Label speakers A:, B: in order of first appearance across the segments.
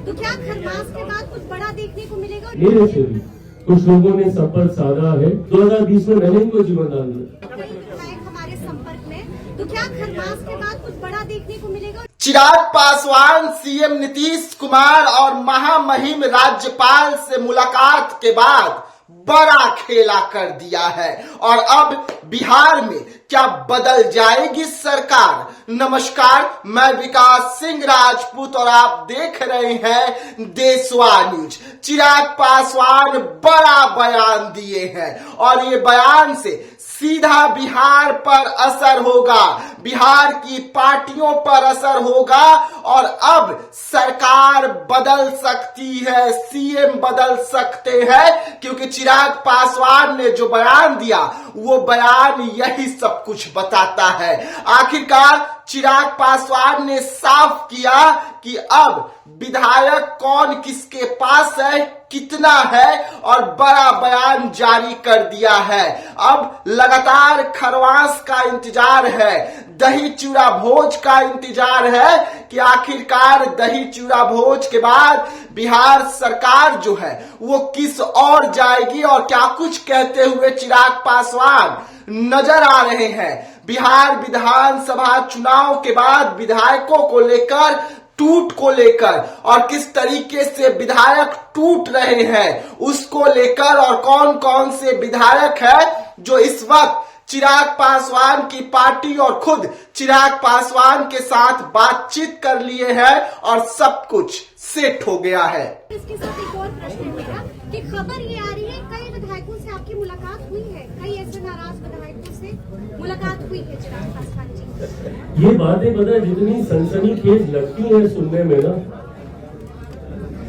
A: तो क्या खरमास के बाद कुछ बड़ा देखने को मिलेगा?
B: मेरे से भी कुछ लोगों ने संपर्क साधा है। 2020 में मैंने इनको जीवन दान दिया।
A: कई विधायक हमारे संपर्क में, तो क्या खरमास के बाद कुछ बड़ा देखने को मिलेगा?
C: चिराग पासवान सीएम नीतीश कुमार और महामहिम राज्यपाल से मुलाकात के बाद बड़ा खेला कर दिया है और अब बिहार में क्या बदल जाएगी सरकार। नमस्कार, मैं विकास सिंह राजपूत और आप देख रहे हैं देशवा न्यूज। चिराग पासवान बड़ा बयान दिए हैं और ये बयान से सीधा बिहार पर असर होगा, बिहार की पार्टियों पर असर होगा और अब सरकार बदल सकती है, सीएम बदल सकते हैं, क्योंकि चिराग पासवान ने जो बयान दिया वो बयान यही सब कुछ बताता है। आखिरकार चिराग पासवान ने साफ किया कि अब विधायक कौन किसके पास है, कितना है और बड़ा बयान जारी कर दिया है। अब लगातार खरवास का इंतजार है, दही चूड़ा भोज का इंतजार है कि आखिरकार दही चूड़ा भोज के बाद बिहार सरकार जो है वो किस ओर जाएगी और क्या कुछ कहते हुए चिराग पासवान नजर आ रहे हैं। बिहार विधानसभा चुनाव के बाद विधायकों को लेकर, टूट को लेकर और किस तरीके से विधायक टूट रहे हैं उसको लेकर और कौन कौन से विधायक है जो इस वक्त चिराग पासवान की पार्टी और खुद चिराग पासवान के साथ बातचीत कर लिए हैं और सब कुछ सेट हो गया है।
A: इसके साथ एक और प्रश्न है मेरा कि खबर ये आ रही है कई विधायकों से आपकी मुलाकात हुई है, कई ऐसे नाराज विधायकों से मुलाकात हुई है चिराग पासवान जी।
B: ये बातें पता है जितनी सनसनीखेज लगती है सुनने में ना,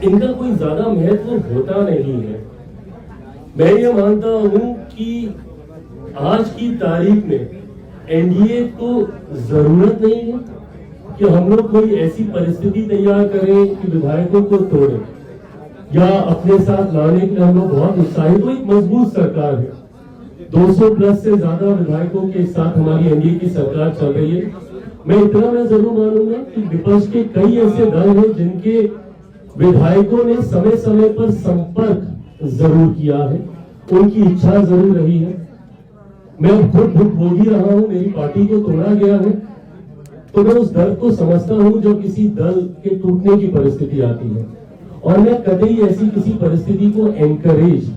B: इनका कोई ज्यादा महत्व होता नहीं है। मैं ये मानता हूं कि आज की तारीख में एनडीए को जरूरत नहीं है कि हम लोग कोई ऐसी परिस्थिति तैयार करें कि विधायकों को तोड़ें या अपने साथ लाने के लिए हम लोग बहुत उत्साहित हो। एक मजबूत सरकार है, 200 प्लस से ज्यादा विधायकों के साथ हमारी एनडीए की सरकार चल रही है। मैं जरूर मानूंगा कि विपक्ष के कई ऐसे दल हैं जिनके विधायकों ने समय समय पर संपर्क जरूर किया है, उनकी इच्छा जरूर रही है। मैं खुद भोग ही रहा हूं, मेरी पार्टी को तोड़ा गया है, तो मैं उस दर्द को समझता हूं जो किसी दल के टूटने की परिस्थिति आती है और मैं कभी ऐसी किसी परिस्थिति को एनकरेज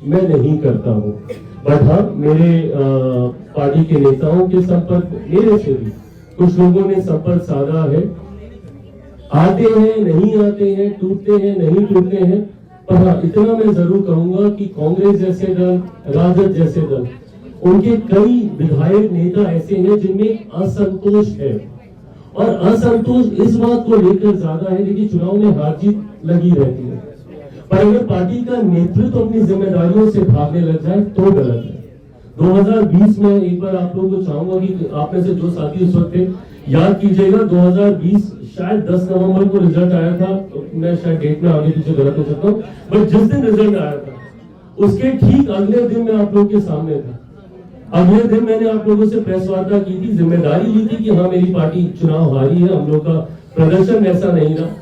B: मैं नहीं करता हूं। बट हाँ, मेरे पार्टी के नेताओं के संपर्क, मेरे से भी कुछ लोगों ने संपर्क साधा है। आते हैं, नहीं आते हैं, टूटते हैं, नहीं टूटते हैं, पर हाँ इतना मैं जरूर कहूंगा कि कांग्रेस जैसे दल, राजद जैसे दल, उनके कई विधायक नेता ऐसे हैं जिनमें असंतोष है और असंतोष इस बात को लेकर ज्यादा है, देखिए चुनाव में हार जीत लगी रहती है, पर अगर पार्टी का नेतृत्व अपनी जिम्मेदारियों से भागने लग जाए तो गलत है। 2020 में एक बार आप लोगों को चाहूंगा कि आप में से जो साथी उस वक्त थे याद कीजिएगा, 2020 शायद 10 नवंबर को रिजल्ट आया था, मैं शायद डेट में आगे पीछे गलत हो सकता हूँ, बट जिस दिन रिजल्ट आया था उसके ठीक अगले दिन मैं आप लोगों के सामने था। अगले दिन मैंने आप लोगों से प्रेस वार्ता की थी, जिम्मेदारी ली थी कि हाँ मेरी पार्टी चुनाव हारी है, हम लोग का प्रदर्शन ऐसा नहीं रहा।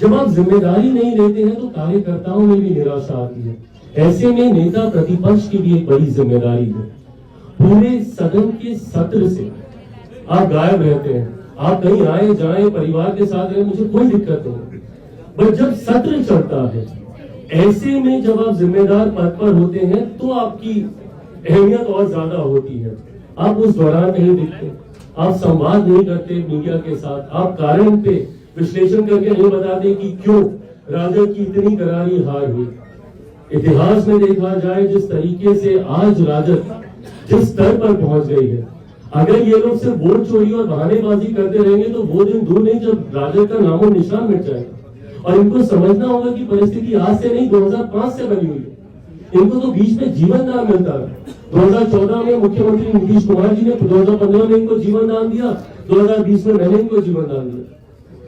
B: जब आप जिम्मेदारी नहीं लेते हैं तो कार्यकर्ताओं में भी निराशा आती है। ऐसे में नेता प्रतिपक्ष की भी एक बड़ी जिम्मेदारी है। पूरे सदन के सत्र से आप गायब रहते हैं, आप कहीं आए जाए परिवार के साथ रहे, मुझे कोई दिक्कत नहीं, बट जब सत्र चलता है ऐसे में जब आप जिम्मेदार पद पर होते हैं तो आपकी अहमियत और ज्यादा होती है। आप उस दौरान नहीं दिखते, आप संवाद नहीं करते मीडिया के साथ, आप कारण पे विश्लेषण करके नहीं बताते कि क्यों राजद की इतनी करारी हार हुई। इतिहास में देखा जाए जिस तरीके से आज राजद जिस स्तर पर पहुंच गई है, अगर ये लोग सिर्फ वोट चोरी और बहानेबाजी करते रहेंगे तो वो दिन दूर नहीं जब राजद का नामो निशान मिट जाएगा। और इनको समझना होगा कि परिस्थिति आज से नहीं 2005 से बनी हुई है। इनको तो बीच में जीवन दान मिलता है। 2014 में मुख्यमंत्री नीतीश कुमार जी ने, 2015 में इनको जीवन दान दिया, 2020 में मैंने इनको जीवन दान दिया।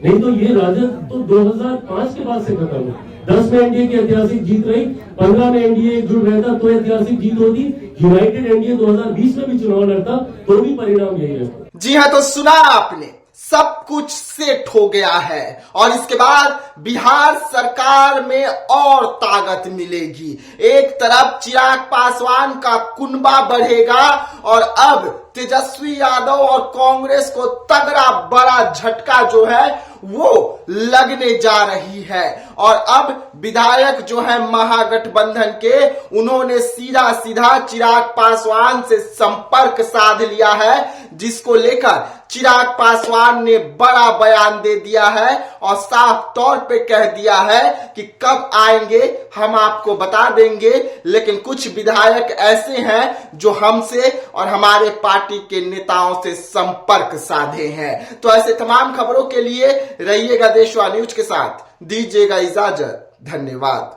B: नहीं तो ये राजद तो 2005 के बाद से खत्म हुआ। 10 में एनडीए की ऐतिहासिक जीत रही, 15 में एनडीए एकजुट रहता तो ऐतिहासिक जीत होती, यूनाइटेड एनडीए 2020 में भी चुनाव लड़ता तो भी परिणाम यही रहता।
C: जी हाँ, तो सुना आपने, सब कुछ सेट हो गया है और इसके बाद बिहार सरकार में और ताकत मिलेगी। एक तरफ चिराग पासवान का कुनबा बढ़ेगा और अब तेजस्वी यादव और कांग्रेस को तगड़ा बड़ा झटका जो है वो लगने जा रही है। और अब विधायक जो है महागठबंधन के, उन्होंने सीधा सीधा चिराग पासवान से संपर्क साध लिया है, जिसको लेकर चिराग पासवान ने बड़ा बयान दे दिया है और साफ तौर पे कह दिया है कि कब आएंगे हम आपको बता देंगे, लेकिन कुछ विधायक ऐसे हैं जो हमसे और हमारे पार्टी के नेताओं से संपर्क साधे हैं। तो ऐसे तमाम खबरों के लिए रहिएगा देशवा न्यूज के साथ। दीजिएगा इजाजत। धन्यवाद।